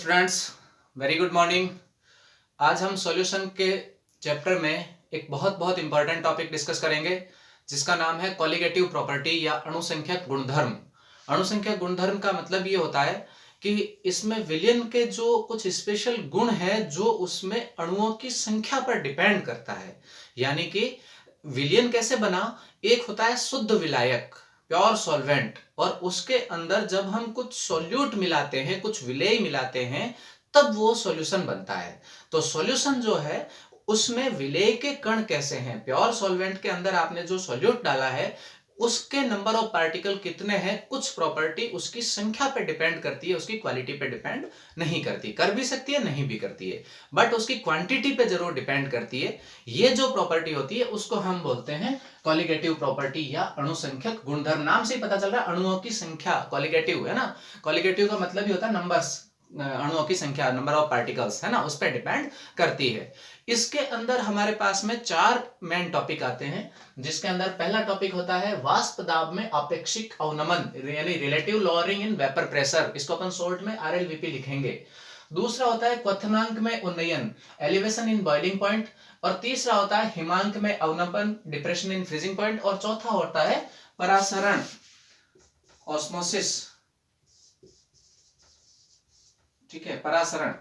Students, very good morning. आज हम solution के चैप्टर में एक बहुत बहुत इंपॉर्टेंट टॉपिक डिस्कस करेंगे जिसका नाम है कॉलिगेटिव प्रॉपर्टी या अणुसंख्यक गुणधर्म। अणुसंख्यक गुणधर्म का मतलब ये होता है कि इसमें विलयन के जो कुछ स्पेशल गुण है जो उसमें अणुओं की संख्या पर डिपेंड करता है। यानी कि विलयन कैसे बना, एक होता है शुद्ध विलायक, प्योर सॉल्वेंट, और उसके अंदर जब हम कुछ सॉल्यूट मिलाते हैं, कुछ विलेय मिलाते हैं, तब वो सॉल्यूशन बनता है। तो सॉल्यूशन जो है उसमें विलेय के कण कैसे हैं, प्योर सॉल्वेंट के अंदर आपने जो सॉल्यूट डाला है उसके नंबर ऑफ पार्टिकल कितने हैं, कुछ प्रॉपर्टी उसकी संख्या पे डिपेंड करती है, उसकी क्वालिटी पे डिपेंड नहीं करती। कर भी सकती है, नहीं भी करती है, बट उसकी क्वांटिटी पे जरूर डिपेंड करती है। ये जो प्रॉपर्टी होती है उसको हम बोलते हैं कॉलिगेटिव प्रॉपर्टी या अणुसंख्यक गुणधर्म। नाम से ही पता चल रहा है अणुओं की संख्या कॉलिगेटिव है ना। कॉलिगेटिव का मतलब ही होता है नंबर्स, अणुओं की संख्या, नंबर ऑफ पार्टिकल्स है ना, उस पर डिपेंड करती है। इसके अंदर हमारे पास में 4 मेन टॉपिक आते हैं, जिसके अंदर पहला टॉपिक होता है वाष्प दाब में आपेक्षिक अवनमन, यानी relative lowering in vapour pressure. इसको अपन शॉर्ट में RLVP लिखेंगे। दूसरा होता है क्वथनांक में उन्नयन, एलिवेशन इन बॉइलिंग पॉइंट। और तीसरा होता है हिमांक में अवनमन, डिप्रेशन इन फ्रीजिंग पॉइंट। और चौथा होता है परासरण, ऑस्मोसिस। ठीक है, परासरण।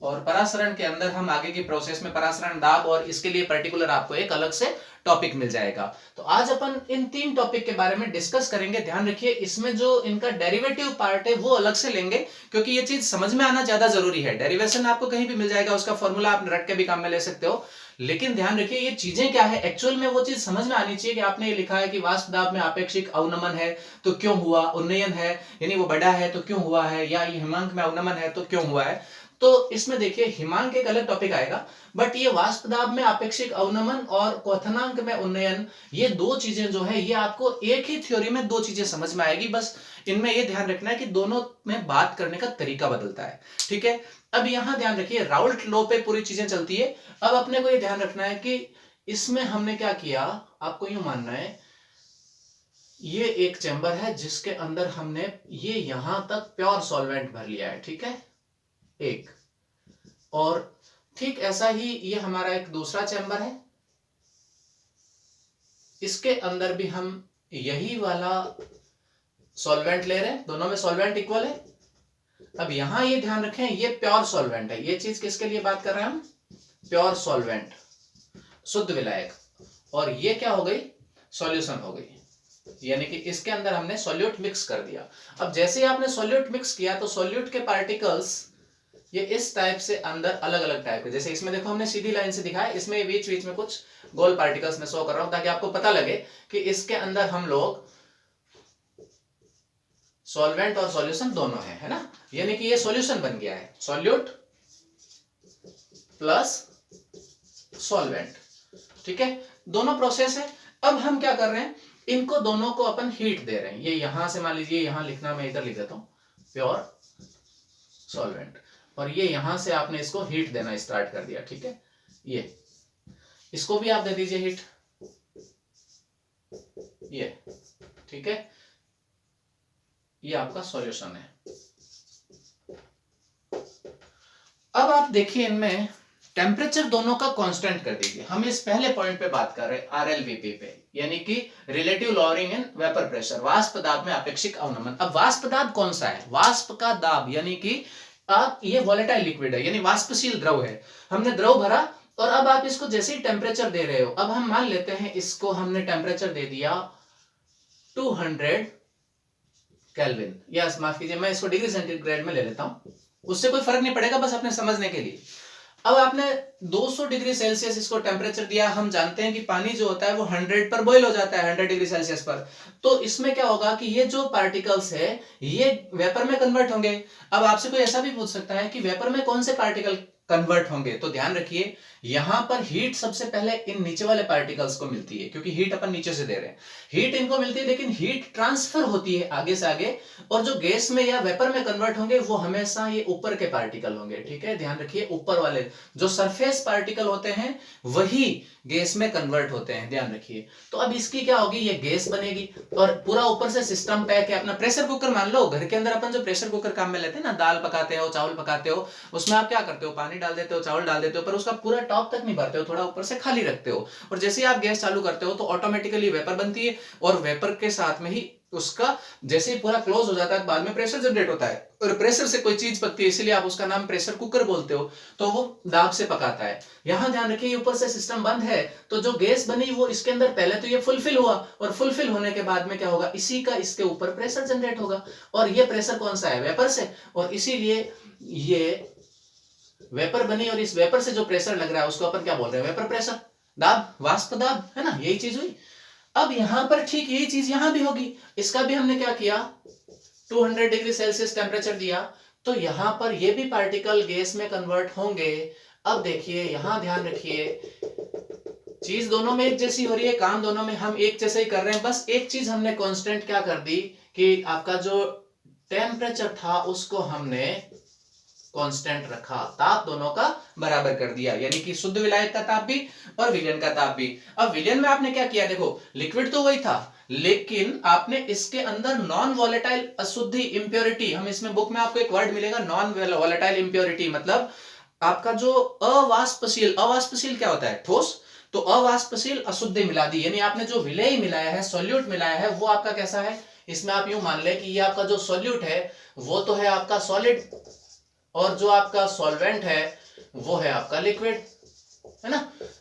और परासरण के अंदर हम आगे की प्रोसेस में परासरण दाब और इसके लिए पर्टिकुलर आपको एक अलग से टॉपिक मिल जाएगा। तो आज अपन इन 3 टॉपिक के बारे में डिस्कस करेंगे। ध्यान रखिए, इसमें जो इनका डेरिवेटिव पार्ट है वो अलग से लेंगे, क्योंकि ये चीज समझ में आना ज्यादा जरूरी है। डेरिवेशन आपको कहीं भी मिल जाएगा, उसका फॉर्मूला आप रट के भी काम में ले सकते हो, लेकिन ध्यान रखिए ये चीजें क्या है एक्चुअल में, वो चीज समझ में आनी चाहिए कि आपने ये लिखा है कि वाष्प दाब में आपेक्षिक अवनमन है तो क्यों हुआ, उन्नयन है यानी वो बढ़ा है तो क्यों हुआ है, या ये हिमांक में अवनमन है तो क्यों हुआ है। तो इसमें देखिए हिमांक एक अलग टॉपिक आएगा, बट ये वाष्प दाब में आपेक्षिक अवनमन और क्वथनांक में उन्नयन, ये दो चीजें जो है ये आपको एक ही थ्योरी में दो चीजें समझ में आएगी। बस इनमें ये ध्यान रखना है कि दोनों में बात करने का तरीका बदलता है। ठीक है, अब यहां ध्यान रखिए राउल्ट लॉ पे पूरी चीजें चलती है। अब अपने को ये ध्यान रखना है कि इसमें हमने क्या किया, आपको यूं मानना है ये एक चैम्बर है जिसके अंदर हमने ये यहां तक प्योर सॉल्वेंट भर लिया है। ठीक है, एक, और ठीक ऐसा ही ये हमारा एक दूसरा चैम्बर है, इसके अंदर भी हम यही वाला सॉल्वेंट ले रहे हैं, दोनों में सॉल्वेंट इक्वल है। अब यहां ये ध्यान रखें ये प्योर सॉल्वेंट है, ये चीज किसके लिए बात कर रहे हैं हम, प्योर सॉल्वेंट, शुद्ध विलायक। और ये क्या हो गई, सॉल्यूशन हो गई, यानी कि इसके अंदर हमने सॉल्यूट मिक्स कर दिया। अब जैसे ही आपने सॉल्यूट मिक्स किया तो सॉल्यूट के पार्टिकल्स ये इस टाइप से अंदर अलग अलग टाइप के, जैसे इसमें देखो हमने सीधी लाइन से दिखाया, इसमें बीच बीच में कुछ गोल पार्टिकल्स में शो कर रहा हूं ताकि आपको पता लगे कि इसके अंदर हम लोग सॉल्वेंट और सॉल्यूशन दोनों है ना। यानी कि ये सॉल्यूशन बन गया है, सॉल्यूट प्लस सॉल्वेंट। ठीक है, दोनों प्रोसेस है। अब हम क्या कर रहे हैं, इनको दोनों को अपन हीट दे रहे हैं। ये यहां से मान लीजिए, यहां लिखना, मैं इधर लिख देता हूं प्योर सॉल्वेंट, और ये यहां से आपने इसको हीट देना स्टार्ट कर दिया। ठीक है, ये इसको भी आप दे दीजिए हीट, ये। ठीक है, ये आपका सॉल्यूशन है। अब आप देखिए इनमें टेम्परेचर दोनों का कांस्टेंट कर दीजिए। हम इस पहले पॉइंट पे बात कर रहे हैं RLVP पे, यानी कि relative lowering in vapour pressure, वाष्प दाब में आपेक्षिक अवनमन। अब वाष्प दाब कौन सा है, वाष्प का दाब, यानी कि आप ये वॉलेटाइल लिक्विड है यानी वाष्पशील द्रव है, हमने द्रव भरा और अब आप इसको जैसे ही टेम्परेचर दे रहे हो, अब हम मान लेते हैं इसको हमने टेम्परेचर दे दिया 200 केल्विन, या माफ कीजिए मैं इसको डिग्री सेंटीग्रेड में ले लेता हूं, उससे कोई फर्क नहीं पड़ेगा, बस अपने समझने के लिए। अब आपने 200 डिग्री सेल्सियस इसको टेम्परेचर दिया, हम जानते हैं कि पानी जो होता है वो 100 पर बॉईल हो जाता है, 100 डिग्री सेल्सियस पर। तो इसमें क्या होगा कि ये जो पार्टिकल्स है ये वेपर में कन्वर्ट होंगे। अब आपसे कोई ऐसा भी पूछ सकता है कि वेपर में कौन से पार्टिकल कन्वर्ट होंगे। तो ध्यान रखिए यहां पर हीट सबसे पहले इन नीचे वाले पार्टिकल्स को मिलती है, क्योंकि हीट अपन नीचे से दे रहे हैं, हीट इनको मिलती है, लेकिन हीट ट्रांसफर होती है आगे से आगे, और जो गैस में या वेपर में कन्वर्ट होंगे वो हमेशा ये ऊपर के पार्टिकल होंगे। ठीक है, ध्यान रखिए ऊपर वाले जो सरफेस पार्टिकल होते हैं वही गैस में कन्वर्ट होते हैं, ध्यान रखिए। तो अब इसकी क्या होगी, ये गैस बनेगी और पूरा ऊपर से सिस्टम पैक है। अपना प्रेशर कुकर मान लो, घर के अंदर अपन जो प्रेशर कुकर काम में लेते हैं ना, दाल पकाते हो, चावल पकाते हो, उसमें आप क्या करते हो, पानी डाल देते हो, चावल डाल देते हो, पर उसका पूरा टॉप तक नहीं भरते हो, थोड़ा ऊपर से खाली रखते हो, और जैसे ही आप गैस चालू करते हो तो ऑटोमेटिकली वेपर बनती है, और वेपर के साथ में ही उसका जैसे ही पूरा क्लोज हो जाता है बाद में प्रेशर जनरेट होता है, और प्रेशर से कोई चीज पकती है, इसलिए आप उसका नाम प्रेशर कुकर बोलते हो। तो वो दाब से पकाता है। यहां ध्यान रखिए ऊपर से सिस्टम बंद है, तो जो गैस बनी वो इसके अंदर पहले तो ये फुलफिल हुआ, और फुलफिल होने के बाद में क्या होगा, इसी का इसके ऊपर प्रेशर जनरेट होगा, और ये प्रेशर कौन सा है, वेपर से, और इसीलिए ये वेपर बनी, और इस वेपर से जो प्रेशर लग रहा है उसको अपन क्या बोल रहे हैं, वेपर प्रेशर, दाब, वाष्प दाब, है ना, यही चीज हुई। अब यहां पर ठीक यही चीज यहां भी होगी, इसका भी हमने क्या किया, 200 डिग्री सेल्सियस टेम्परेचर दिया, तो यहां पर ये भी पार्टिकल गैस में कन्वर्ट होंगे। अब देखिए यहां ध्यान रखिए चीज दोनों में एक जैसी हो रही है, काम दोनों में हम एक जैसे ही कर रहे हैं, बस एक चीज हमने कांस्टेंट क्या कर दी कि आपका जो टेम्परेचर था उसको हमने कांस्टेंट रखा, ताप दोनों का बराबर कर दिया, यानी कि शुद्ध विलायक का ताप भी और विलयन का ताप भी। अब विलयन में आपने क्या किया, देखो लिक्विड तो वही था, लेकिन आपने इसके अंदर नॉन वॉलेटाइल अशुद्धि, इंप्योरिटी, हम इसमें बुक में आपको एक वर्ड मिलेगा नॉन वॉलेटाइल इंप्योरिटी, मतलब आपका जो अवाष्पशील, अवाष्पशील क्या होता है, ठोस, तो अवाष्पशील अशुद्धि मिला दी, यानी आपने जो विलेय मिलाया है, सॉल्यूट मिलाया है, वो आपका कैसा है, इसमें आप यूं मान ले कि ये आपका जो सॉल्यूट है वो तो है आपका सॉलिड, और जो आपका सॉल्वेंट है वो है आपका लिक्विड, है ना।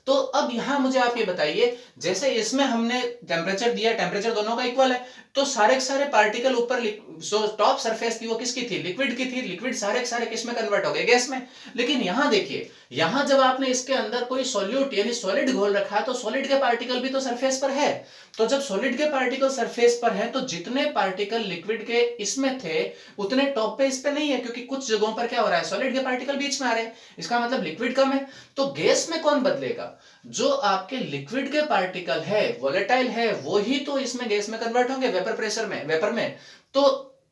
तो अब यहां मुझे आप ये बताइए, जैसे इसमें हमने टेम्परेचर दिया, टेम्परेचर दोनों का इक्वल है, तो सारे के सारे पार्टिकल ऊपर जो टॉप सरफेस थी वो किसकी थी, लिक्विड की थी, लिक्विड सारे के सारे किस में कन्वर्ट हो गए, गैस में। लेकिन यहां देखिए, यहां जब आपने इसके अंदर कोई सॉल्यूट यानी सॉलिड घोल रखा है, तो सॉलिड के पार्टिकल भी तो सरफेस पर है, तो जब सॉलिड के पार्टिकल सरफेस पर है तो जितने पार्टिकल लिक्विड के इसमें थे उतने टॉप पे इस पे नहीं है, क्योंकि कुछ जगहों पर क्या हो रहा है, सॉलिड के पार्टिकल बीच में आ रहे हैं, इसका मतलब लिक्विड कम है। तो गैस में कौन बदलेगा, जो आपके लिक्विड के पार्टिकल है, वोलेटाइल है, वो ही तो इसमें गैस में कन्वर्ट होंगे, वेपर प्रेशर में, वेपर में। तो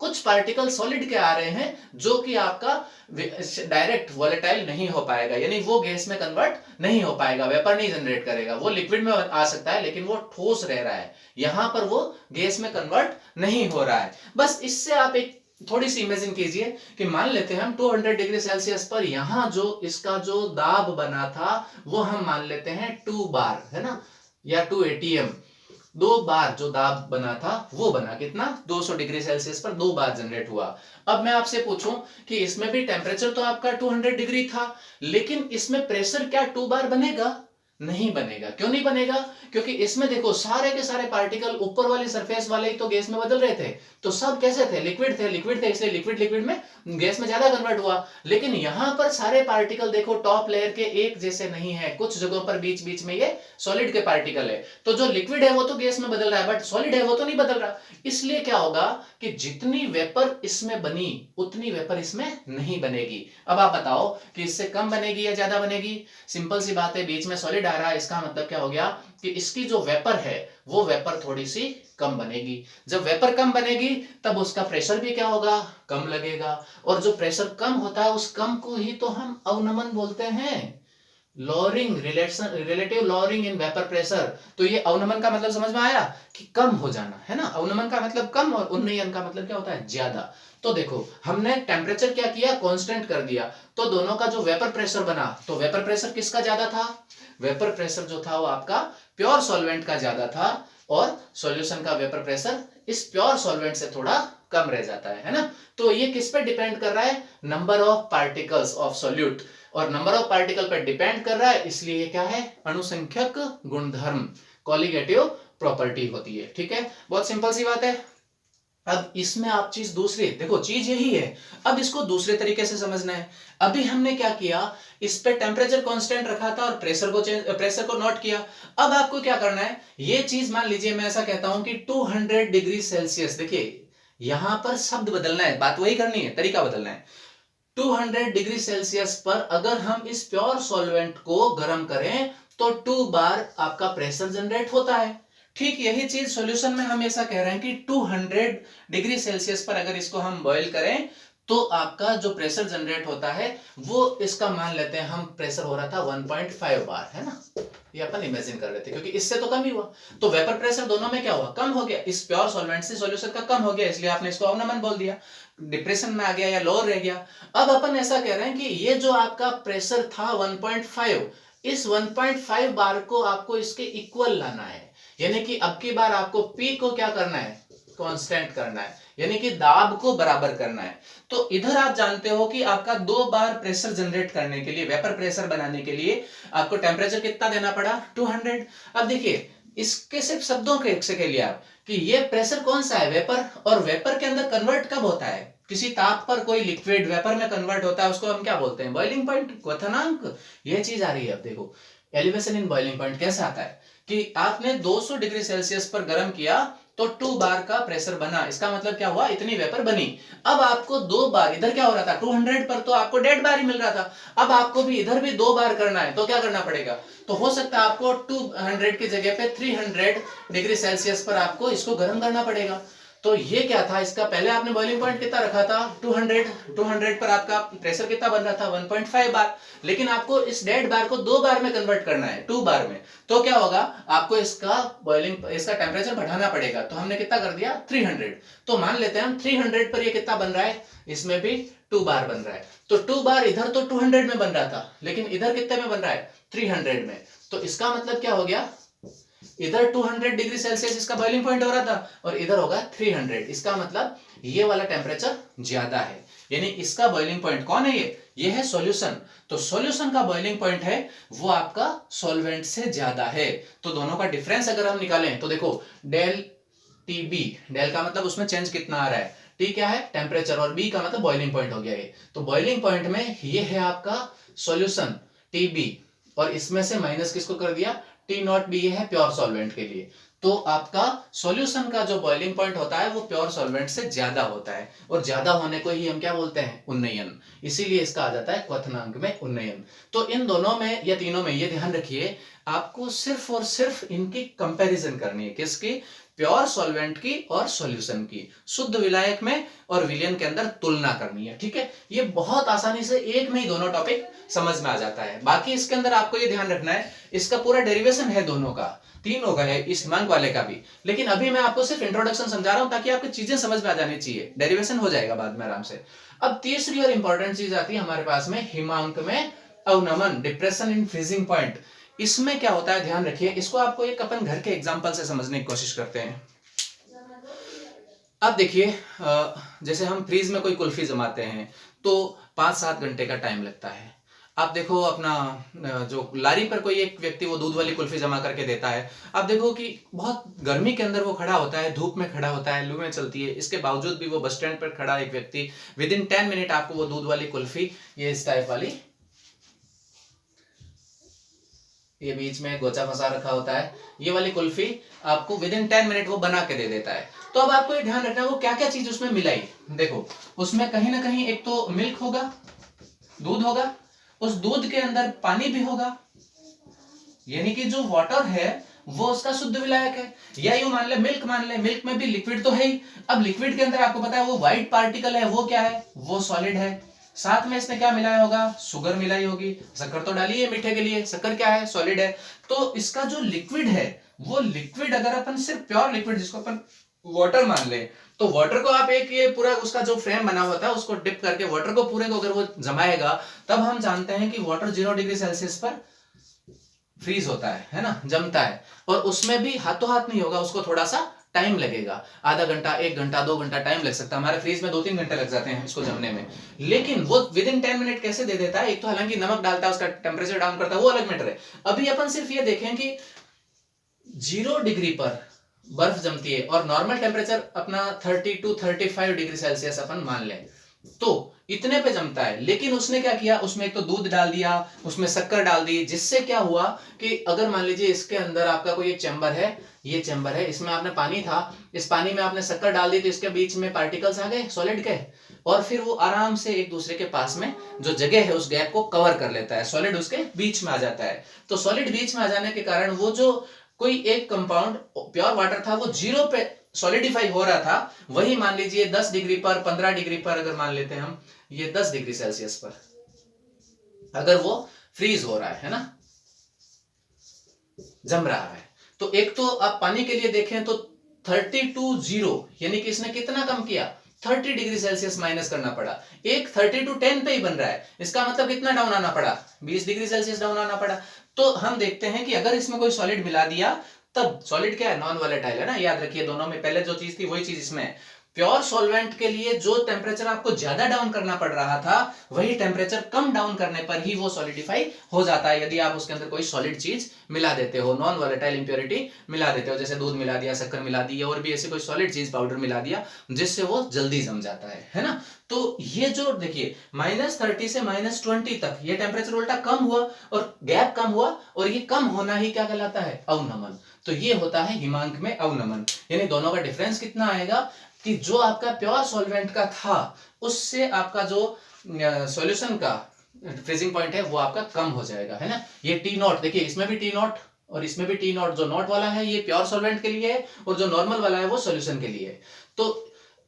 कुछ पार्टिकल सॉलिड के आ रहे हैं जो कि आपका डायरेक्ट वोलेटाइल नहीं हो पाएगा, यानी वो गैस में कन्वर्ट नहीं हो पाएगा, वेपर नहीं जनरेट करेगा, वो लिक्विड में आ सकता है लेकिन वो ठोस रह रहा है, यहां पर वो गैस में कन्वर्ट नहीं हो रहा है। बस इससे आप एक थोड़ी सी इमेजिन कीजिए कि मान लेते हैं हम 200 डिग्री सेल्सियस पर यहां जो इसका जो दाब बना था वो हम मान लेते हैं 2 बार, है ना, या 2 atm, 2 बार जो दाब बना था वो बना कितना, 200 डिग्री सेल्सियस पर 2 बार जनरेट हुआ। अब मैं आपसे पूछूं कि इसमें भी टेम्परेचर तो आपका 200 डिग्री था, लेकिन इसमें प्रेशर क्या 2 बार बनेगा, नहीं बनेगा। क्यों नहीं बनेगा, क्योंकि इसमें देखो सारे के सारे पार्टिकल ऊपर वाली सरफेस वाले ही तो गैस में बदल रहे थे, तो सब कैसे थे, लिक्विड थे, लिक्विड थे, इसलिए लिक्विड लिक्विड में गैस में ज्यादा कन्वर्ट हुआ। लेकिन यहां पर सारे पार्टिकल देखो टॉप लेयर के एक जैसे नहीं है, कुछ जगहों पर बीच बीच में ये सॉलिड के पार्टिकल है, तो जो लिक्विड है वो तो गैस में बदल रहा है, बट सॉलिड है वो तो नहीं बदल रहा। इसलिए क्या होगा कि जितनी वेपर इसमें बनी उतनी वेपर इसमें नहीं बनेगी। अब आप बताओ कि इससे कम बनेगी या ज्यादा बनेगी, सिंपल सी बात है, बीच में सॉलिड आ रहा है, इसका मतलब क्या हो गया कि इसकी जो वेपर है वो वेपर थोड़ी सी कम बनेगी। जब वेपर कम बनेगी तब उसका प्रेशर भी क्या होगा, कम लगेगा, और जो प्रेशर कम होता है उस कम को ही तो हम अवनमन बोलते हैं, lowering, relative lowering in vapour pressure. तो ये अवनमन का मतलब समझ में आया कि कम हो जाना, है ना, अवनमन का मतलब कम और उन्नयन का मतलब क्या होता है, ज्यादा। तो देखो हमने टेम्परेचर क्या किया, कांस्टेंट कर दिया, तो दोनों का जो वेपर प्रेशर बना, तो वेपर प्रेशर किसका ज्यादा था, वेपर प्रेशर जो था वो आपका प्योर सॉल्वेंट का ज्यादा था, और सॉल्यूशन का वेपर प्रेशर इस प्योर सॉल्वेंट से थोड़ा कम रह जाता है ना। तो ये किस पे डिपेंड कर रहा है, number of particles of solute, और नंबर ऑफ पार्टिकल पर डिपेंड कर रहा है, इसलिए ये क्या है, अणुसंख्यक गुणधर्म, कॉलिगेटिव प्रॉपर्टी होती है। ठीक है, बहुत सिंपल सी बात है। अब इसमें आप चीज दूसरी देखो, चीज यही है, अब इसको दूसरे तरीके से समझना है। अभी हमने क्या किया, इस पे टेम्परेचर कांस्टेंट रखा था और प्रेशर को नोट किया। अब आपको क्या करना है, ये चीज मान लीजिए मैं ऐसा कहता हूं कि 200 डिग्री सेल्सियस, देखिए यहां पर शब्द बदलना है, बात वही करनी है, तरीका बदलना है। 200 डिग्री सेल्सियस पर अगर हम इस प्योर सॉल्वेंट को गर्म करें तो 2 बार आपका प्रेशर जनरेट होता है। ठीक यही चीज सॉल्यूशन में हम ऐसा कह रहे हैं कि 200 डिग्री सेल्सियस पर अगर इसको हम बॉईल करें तो आपका जो प्रेशर जनरेट होता है वो इसका मान लेते हैं हम, प्रेशर हो रहा था 1.5 बार, है ना, ये अपन इमेजिन कर लेते हैं क्योंकि इससे तो कम ही हुआ, तो वेपर प्रेशर दोनों में क्या हुआ, कम हो गया, इस प्योर सॉल्वेंट से सॉल्यूशन का कम हो गया, इसलिए आपने इसको अवनमन बोल दिया, डिप्रेशन में आ गया या लोअर रह गया। अब अपन ऐसा कह रहे हैं कि ये जो आपका प्रेशर था 1.5, इस 1.5 बार को आपको इसके इक्वल लाना है, यानी कि अब की बार आपको पी को क्या करना है, कांस्टेंट करना है, यानी कि दाब को बराबर करना है। तो इधर आप जानते हो कि आपका 2 बार प्रेशर जनरेट करने के लिए, वेपर प्रेशर बनाने के लिए आपको टेम्परेचर कितना देना पड़ा, 200। अब देखिए इसके सिर्फ शब्दों के लिए आप कि ये प्रेशर कौन सा है, वेपर, और वेपर के अंदर कन्वर्ट कब होता है, किसी ताप पर कोई लिक्विड वेपर में कन्वर्ट होता है, उसको हम क्या बोलते हैं, बॉइलिंग पॉइंट, क्वथनांक। ये चीज आ रही है। अब देखो एलिवेशन इन बॉइलिंग पॉइंट कैसे आता है कि आपने 200 डिग्री सेल्सियस पर गर्म किया तो 2 बार का प्रेशर बना, इसका मतलब क्या हुआ, इतनी वेपर बनी। अब आपको 2 बार, इधर क्या हो रहा था 200 पर तो आपको 1.5 बार ही मिल रहा था, अब आपको भी इधर भी 2 बार करना है, तो क्या करना पड़ेगा, तो हो सकता है आपको 200 की जगह पे 300 डिग्री सेल्सियस पर आपको इसको गर्म करना पड़ेगा। तो ये क्या था, इसका पहले आपने बॉइलिंग पॉइंट कितना रखा था 200 पर आपका प्रेशर कितना बन रहा था 1.5 बार, लेकिन आपको इस 1.5 बार को 2 बार में कन्वर्ट करना है, 2 बार में, तो क्या होगा, आपको इसका इसका टेम्परेचर बढ़ाना पड़ेगा, तो हमने कितना कर दिया 300। तो मान लेते हैं हम 300 पर ये कितना बन रहा है, इसमें भी 2 बार बन रहा है, तो 2 बार इधर तो 200 में बन रहा था, लेकिन इधर कितने में बन रहा है 300 में, तो इसका मतलब क्या हो गया, इधर 200 डिग्री सेल्सियस इसका बॉइलिंग पॉइंट हो रहा था और इधर होगा 300, इसका मतलब ये वाला टेम्परेचर ज्यादा है, यानी इसका बॉइलिंग पॉइंट कौन है, ये है सॉल्यूशन। तो सॉल्यूशन का बॉइलिंग पॉइंट है वो आपका सॉल्वेंट से ज्यादा है। तो दोनों का डिफरेंस अगर हम निकालें तो देखो डेल टी बी, डेल का मतलब उसमें चेंज कितना आ रहा है, टी क्या है टेम्परेचर, और बी का मतलब बॉइलिंग पॉइंट हो गया ये, तो बॉइलिंग पॉइंट में ये है आपका सॉल्यूशन टी बी, और इसमें से माइनस किसको कर दिया, टी नॉट बी है प्योर सॉल्वेंट के लिए। तो आपका सॉल्यूशन का जो बॉइलिंग पॉइंट होता है वो प्योर सॉल्वेंट से ज्यादा होता है, और ज्यादा होने को ही हम क्या बोलते हैं, उन्नयन, इसीलिए इसका आ जाता है क्वथनांक में उन्नयन। तो इन दोनों में या तीनों में ये ध्यान रखिए, आपको सिर्फ और सिर्फ इनकी कंपैरिजन करनी है, किसकी, प्योर सॉल्वेंट की और सॉल्यूशन की, शुद्ध विलायक में और विलयन के अंदर तुलना करनी है, ठीक है। ये बहुत आसानी से एक में ही दोनों टॉपिक समझ में आ जाता है। बाकी इसके अंदर आपको ये ध्यान रखना है, इसका पूरा डेरिवेशन है दोनों का, तीनों का है, इस हिमांक वाले का भी, लेकिन अभी मैं आपको सिर्फ इंट्रोडक्शन समझा रहा हूं ताकि आपको चीजें समझ में आ जानी चाहिए, डेरिवेशन हो जाएगा बाद में आराम से। अब तीसरी और इंपॉर्टेंट चीज आती है हमारे पास में हिमांक में अवनमन, डिप्रेशन इन फ्रीजिंग पॉइंट। इसमें क्या होता है ध्यान रखिए, इसको आपको एक अपन घर के एग्जांपल से समझने की कोशिश करते हैं। अब देखिए जैसे हम फ्रीज में कोई कुल्फी जमाते हैं तो 5-7 घंटे का टाइम लगता है। आप देखो अपना जो लारी पर कोई एक व्यक्ति वो दूध वाली कुल्फी जमा करके देता है, आप देखो कि बहुत गर्मी के अंदर वो खड़ा होता है, धूप में खड़ा होता है, लू में चलती है, इसके बावजूद भी वो बस स्टैंड पर खड़ा एक व्यक्ति विद इन 10 मिनट आपको वो दूध वाली कुल्फी, ये इस टाइप वाली, ये बीच में गोचा फंसा रखा होता है, ये वाली कुल्फी आपको विद इन 10 मिनट वो बना के दे देता है। तो अब आपको ये ध्यान रखना है वो क्या क्या चीज उसमें मिलाई, देखो उसमें कहीं ना कहीं एक तो मिल्क होगा, दूध होगा, उस दूध के अंदर पानी भी होगा, यानी कि जो वाटर है वो उसका शुद्ध विलायक है, या यूं मान ले मिल्क, मान ले मिल्क में भी लिक्विड तो है ही। अब लिक्विड के अंदर आपको पता है वो व्हाइट पार्टिकल है, वो क्या है, वो सॉलिड है, साथ में इसने क्या मिलाया होगा, शुगर मिलाई होगी, शक्कर तो डाली है मीठे के लिए, शक्कर क्या है, सॉलिड है। तो इसका जो लिक्विड है वो लिक्विड अगर अपन सिर्फ प्योर लिक्विड जिसको अपन वाटर मान ले, तो वाटर को आप एक ये पूरा उसका जो फ्रेम बना होता है उसको डिप करके वाटर को पूरे को अगर वो जमाएगा तब हम जानते हैं कि वाटर 0 डिग्री सेल्सियस पर फ्रीज होता है ना, जमता है, और उसमें भी हाथों हाथ नहीं होगा, उसको थोड़ा सा टाइम लगेगा, आधा घंटा, 1 घंटा, 2 घंटा टाइम लग सकता है, हमारे फ्रीज में 2-3 घंटे लग जाते हैं इसको जमने में, लेकिन वो विद इन 10 मिनट कैसे दे देता है, एक तो हालांकि नमक डालता है, उसका टेम्परेचर डाउन करता है, वो अलग मैटर है। अभी अपन सिर्फ ये देखें कि 0 डिग्री पर बर्फ जमती है और नॉर्मल टेम्परेचर अपना 30 to 35 डिग्री सेल्सियस अपन मान लें, तो इतने पे जमता है, लेकिन उसने क्या किया, उसमें एक तो दूध डाल दिया, उसमें शक्कर डाल दी, जिससे क्या हुआ कि अगर मान लीजिए इसके अंदर आपका कोई एक चैम्बर है, ये चैम्बर है, इसमें आपने पानी था, इस पानी में आपने शक्कर डाल दी तो इसके बीच में पार्टिकल्स आ गए सॉलिड के, और फिर वो आराम से एक दूसरे के पास में जो जगह है उस गैप को कवर कर लेता है, सॉलिड उसके बीच में आ जाता है। तो सॉलिड बीच में आ जाने के कारण वो जो कोई एक कंपाउंड प्योर वाटर था वो 0 पे सॉलिडिफाई हो रहा था, वही मान लीजिए 10 डिग्री पर, 15 डिग्री पर अगर मान लेते हैं हम, ये 10 डिग्री सेल्सियस पर अगर वो फ्रीज हो रहा है ना, जम रहा है, तो एक तो आप पानी के लिए देखें तो 30 यानी कि इसने कितना कम किया, 30 डिग्री सेल्सियस माइनस करना पड़ा। एक 30 to 10 पे ही बन रहा है, इसका मतलब कितना डाउन आना पड़ा, 20 डिग्री सेल्सियस डाउन आना पड़ा। तो हम देखते हैं कि अगर इसमें कोई सॉलिड मिला दिया, तब सॉलिड क्या है, नॉन वॉलेटाइल है ना, याद रखिए दोनों में पहले जो चीज थी वही चीज इसमें है। प्योर सॉल्वेंट के लिए जो टेम्परेचर आपको ज्यादा डाउन करना पड़ रहा था, वही टेम्परेचर कम डाउन करने पर ही वो सॉलिडिफाई हो जाता है, यदि आप उसके अंदर कोई सॉलिड चीज मिला देते हो, नॉन वॉलेटाइल इंप्योरिटी मिला देते हो, जैसे दूध मिला दिया, शक्कर मिला दी, और भी ऐसे कोई सॉलिड चीज पाउडर मिला दिया जिससे वो जल्दी जम जाता है ना। तो ये जो देखिए -30 से -20 तक ये टेम्परेचर उल्टा कम हुआ और गैप कम हुआ, और ये कम होना ही क्या कहलाता है, अवनमन। तो ये होता है हिमांक में अवनमन। यानी दोनों का डिफरेंस कितना आएगा कि जो आपका प्योर सॉल्वेंट का था उससे आपका जो सॉल्यूशन का फ्रीजिंग पॉइंट है वो आपका कम हो जाएगा, है ना। ये टी नॉट देखिए, इसमें भी टी नॉट और इसमें भी टी नॉट, जो नॉट वाला है ये प्योर सॉल्वेंट के लिए है और जो नॉर्मल वाला है वो सॉल्यूशन के लिए है। तो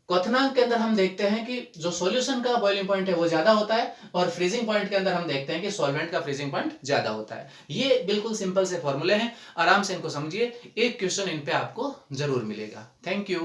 क्वथनांक के अंदर हम देखते हैं कि जो सॉल्यूशन का बॉइलिंग पॉइंट है वो ज्यादा होता है, और फ्रीजिंग पॉइंट के अंदर हम देखते हैं कि सॉल्वेंट का फ्रीजिंग पॉइंट ज्यादा होता है। ये बिल्कुल सिंपल से फॉर्मूले हैं, आराम से इनको समझिए, एक क्वेश्चन इन पे आपको जरूर मिलेगा। Thank you.